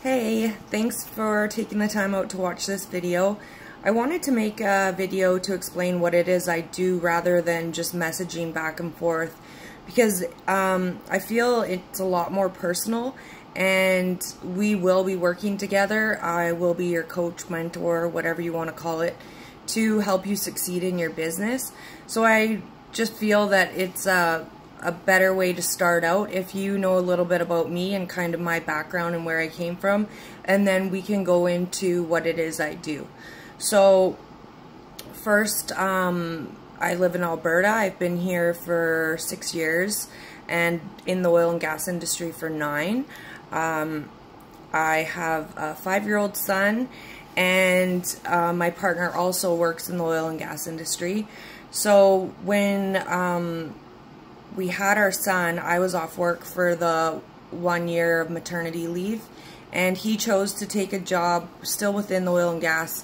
Hey, thanks for taking the time out to watch this video. I wanted to make a video to explain what it is I do rather than just messaging back and forth, because I feel it's a lot more personal and we will be working together. I will be your coach, mentor, whatever you want to call it, to help you succeed in your business. So I just feel that it's a better way to start out if you know a little bit about me and kind of my background and where I came from, and then we can go into what it is I do. So first, I live in Alberta. I've been here for 6 years and in the oil and gas industry for 9. I have a 5-year-old son, and my partner also works in the oil and gas industry. So when we had our son, I was off work for the 1 year of maternity leave, and he chose to take a job still within the oil and gas,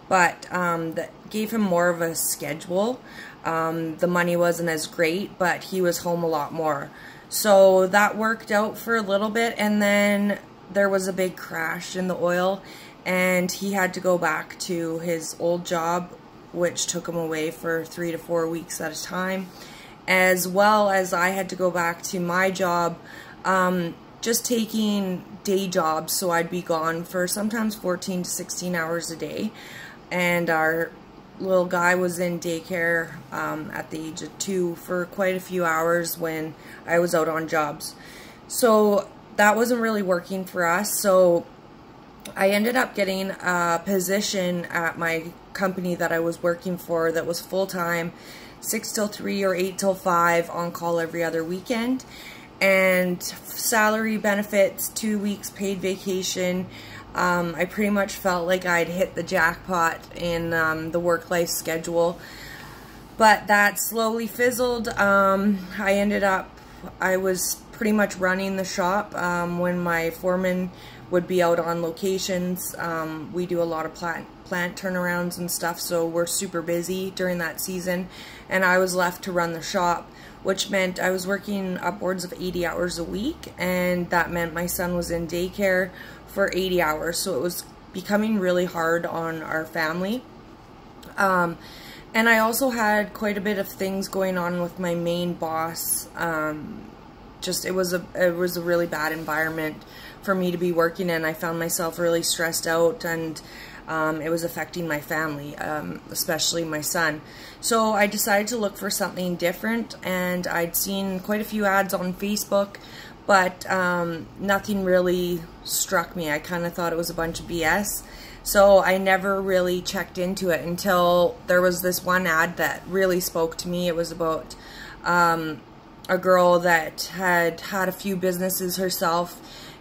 but that gave him more of a schedule. The money wasn't as great, but he was home a lot more. So that worked out for a little bit, and then there was a big crash in the oil, and he had to go back to his old job, which took him away for 3 to 4 weeks at a time. As well as I had to go back to my job, just taking day jobs, so I'd be gone for sometimes 14 to 16 hours a day. And our little guy was in daycare at the age of 2 for quite a few hours when I was out on jobs. So that wasn't really working for us, so I ended up getting a position at my company that I was working for that was full-time, 6 till 3 or 8 till 5, on call every other weekend, and salary, benefits, 2 weeks paid vacation. I pretty much felt like I'd hit the jackpot in the work-life schedule, but that slowly fizzled. I was pretty much running the shop when my foreman would be out on locations. We do a lot of plant turnarounds and stuff, so we're super busy during that season, and I was left to run the shop, which meant I was working upwards of 80 hours a week, and that meant my son was in daycare for 80 hours, so it was becoming really hard on our family. And I also had quite a bit of things going on with my main boss. It was a really bad environment for me to be working in. I found myself really stressed out, and it was affecting my family, especially my son. So I decided to look for something different, and I'd seen quite a few ads on Facebook, but nothing really struck me. I kind of thought it was a bunch of BS. So I never really checked into it until there was this one ad that really spoke to me. It was about a girl that had a few businesses herself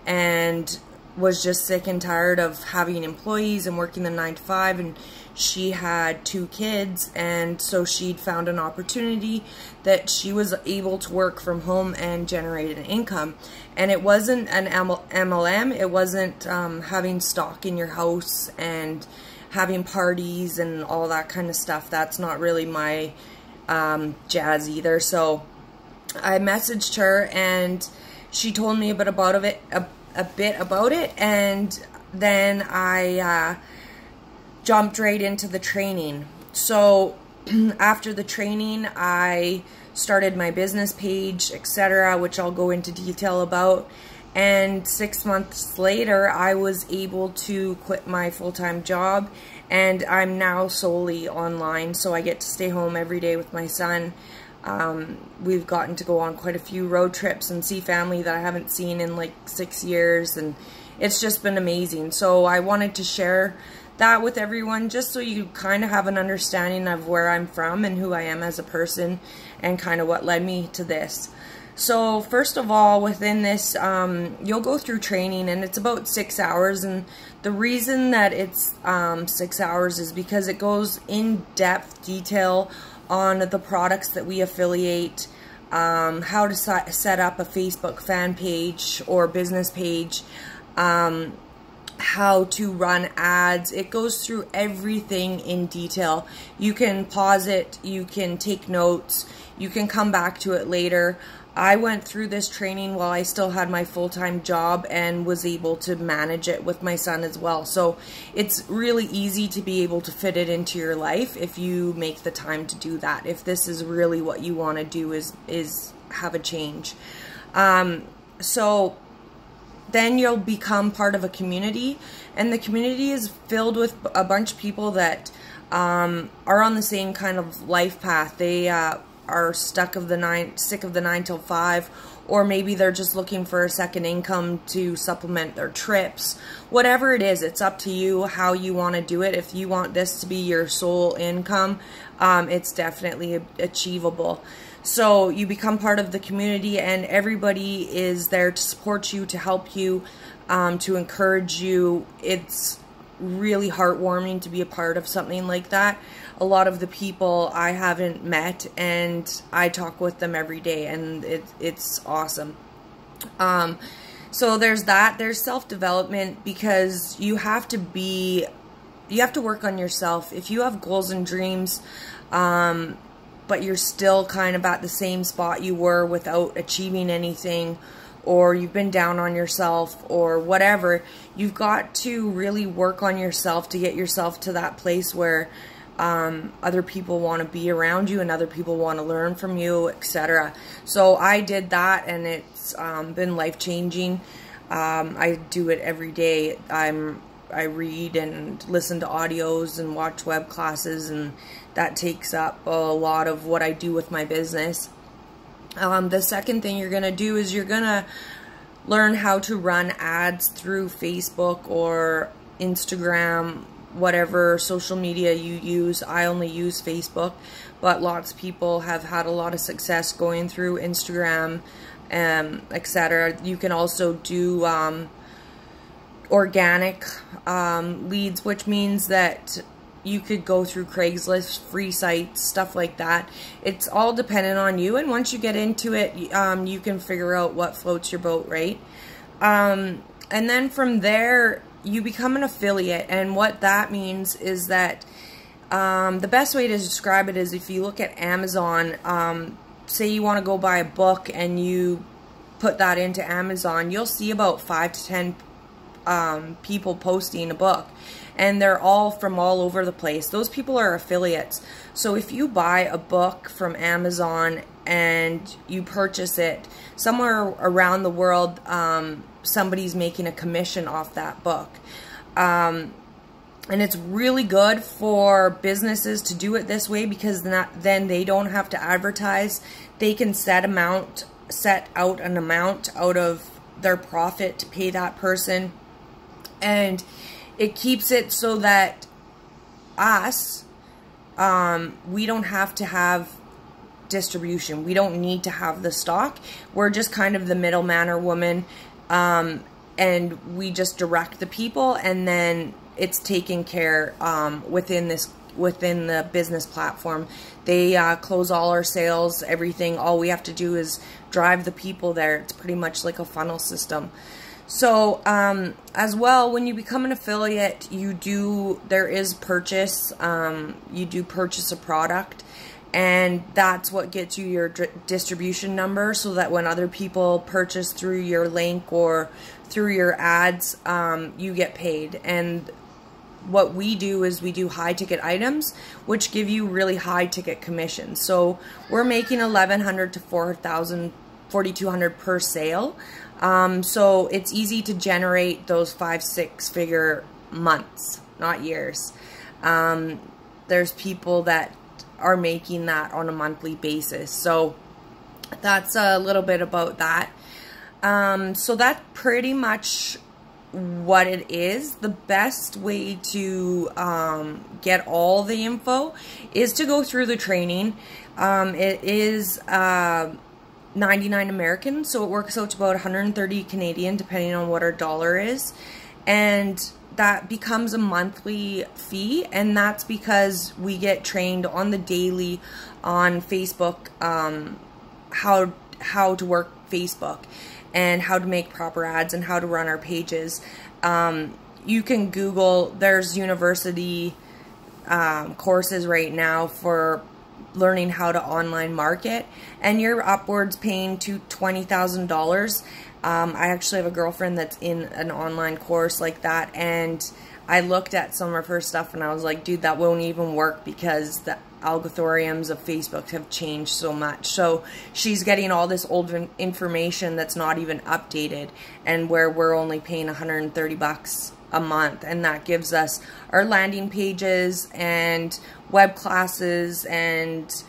and was just sick and tired of having employees and working the 9 to 5, and she had 2 kids, and so she'd found an opportunity that she was able to work from home and generate an income. And it wasn't an MLM, it wasn't having stock in your house and having parties and all that kind of stuff. That's not really my jazz either. So I messaged her, and she told me a bit about it, and then I jumped right into the training. So after the training, I started my business page, etc., which I'll go into detail about. And 6 months later, I was able to quit my full-time job, and I'm now solely online, so I get to stay home every day with my son. We've gotten to go on quite a few road trips and see family that I haven't seen in like 6 years, and it's just been amazing. So I wanted to share that with everyone, just so you kind of have an understanding of where I'm from and who I am as a person, and kind of what led me to this. So first of all, within this, you'll go through training, and it's about 6 hours, and the reason that it's 6 hours is because it goes in depth detail on the products that we affiliate, how to set up a Facebook fan page or business page, how to run ads. It goes through everything in detail. You can pause it, you can take notes, you can come back to it later. I went through this training while I still had my full-time job and was able to manage it with my son as well. So it's really easy to be able to fit it into your life if you make the time to do that. If this is really what you want to do, is have a change. So then you'll become part of a community, and the community is filled with a bunch of people that are on the same kind of life path. They are sick of the 9 till 5, or maybe they're just looking for a second income to supplement their trips. Whatever it is, it's up to you how you want to do it. If you want this to be your sole income, it's definitely achievable. So you become part of the community, and everybody is there to support you, to help you, to encourage you. It's really heartwarming to be a part of something like that. A lot of the people I haven't met, and I talk with them every day, and it's awesome. So there's that. There's self-development, because you have to work on yourself. If you have goals and dreams, but you're still kind of at the same spot you were without achieving anything, or you've been down on yourself or whatever, you've got to really work on yourself to get yourself to that place where other people want to be around you and other people want to learn from you, etc. So I did that, and it's been life-changing. I do it every day. I read and listen to audios and watch web classes, and that takes up a lot of what I do with my business. The second thing you're going to do is you're going to learn how to run ads through Facebook or Instagram, whatever social media you use. I only use Facebook, but lots of people have had a lot of success going through Instagram, etc. You can also do organic leads, which means that you could go through Craigslist, free sites, stuff like that. It's all dependent on you, and once you get into it, you can figure out what floats your boat, right? And then from there, you become an affiliate, and what that means is that the best way to describe it is if you look at Amazon, say you want to go buy a book and you put that into Amazon, you'll see about 5 to 10 people posting a book, and they're all from all over the place. Those people are affiliates. So if you buy a book from Amazon and you purchase it, somewhere around the world, somebody's making a commission off that book. And it's really good for businesses to do it this way, because then they don't have to advertise. They can set out an amount out of their profit to pay that person. And it keeps it so that we don't have to have distribution. We don't need to have the stock. We're just kind of the middleman or woman, and we just direct the people, and then it's taken care within the business platform. They close all our sales, everything. All we have to do is drive the people there. It's pretty much like a funnel system. So, as well, when you become an affiliate, there is purchase, you do purchase a product, and that's what gets you your distribution number, so that when other people purchase through your link or through your ads, you get paid. And what we do is we do high ticket items, which give you really high ticket commissions. So we're making $1,100 to $4,200 per sale. So it's easy to generate those 5-6 figure months, not years. There's people that are making that on a monthly basis. So that's a little bit about that. So that's pretty much what it is. The best way to get all the info is to go through the training. It is 99 American, so it works out to about 130 Canadian, depending on what our dollar is, and that becomes a monthly fee, and that's because we get trained on the daily on Facebook, how to work Facebook and how to make proper ads and how to run our pages. You can Google, there's university courses right now for learning how to online market, and you're upwards paying to $20,000. I actually have a girlfriend that's in an online course like that, and I looked at some of her stuff and I was like, dude, that won't even work because the algorithms of Facebook have changed so much. So she's getting all this old information that's not even updated, and where we're only paying $130 a month, and that gives us our landing pages and web classes and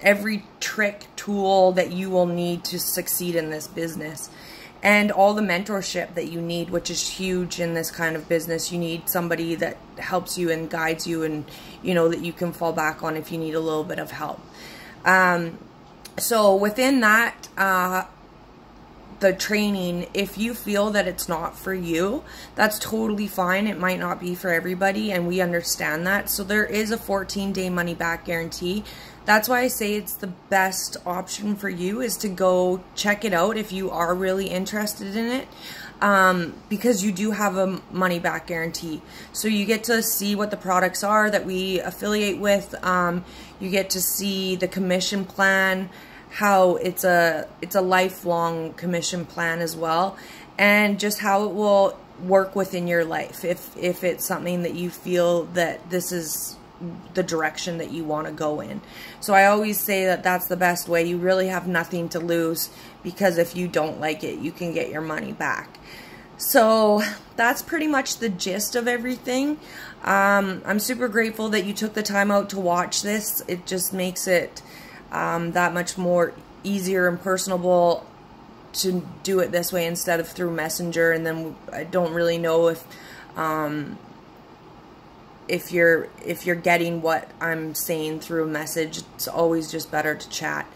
every trick tool that you will need to succeed in this business, and all the mentorship that you need, which is huge in this kind of business. You need somebody that helps you and guides you, and you know that you can fall back on if you need a little bit of help. So within that, the training, if you feel that it's not for you, that's totally fine. It might not be for everybody, and we understand that. So there is a 14-day money back guarantee. That's why I say it's the best option for you, is to go check it out if you are really interested in it, because you do have a money back guarantee. So you get to see what the products are that we affiliate with. You get to see the commission plan, how it's a lifelong commission plan as well, and just how it will work within your life if it's something that you feel that this is the direction that you want to go in. So I always say that that's the best way. You really have nothing to lose, because if you don't like it, you can get your money back. So that's pretty much the gist of everything. I'm super grateful that you took the time out to watch this. It just makes it that much more easier and personable to do it this way instead of through Messenger. And then I don't really know if you're getting what I'm saying through a message. It's always just better to chat.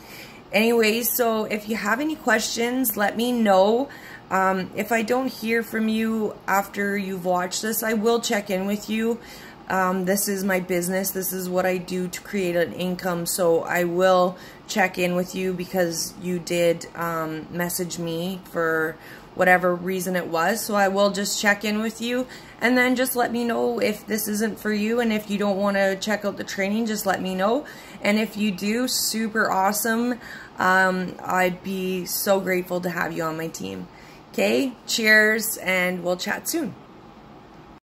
Anyways, so if you have any questions, let me know. If I don't hear from you after you've watched this, I will check in with you. This is my business. This is what I do to create an income. So I will check in with you because you did message me for whatever reason it was. So I will just check in with you, and then just let me know if this isn't for you. And if you don't want to check out the training, just let me know. And if you do, super awesome. I'd be so grateful to have you on my team. Okay, cheers, and we'll chat soon.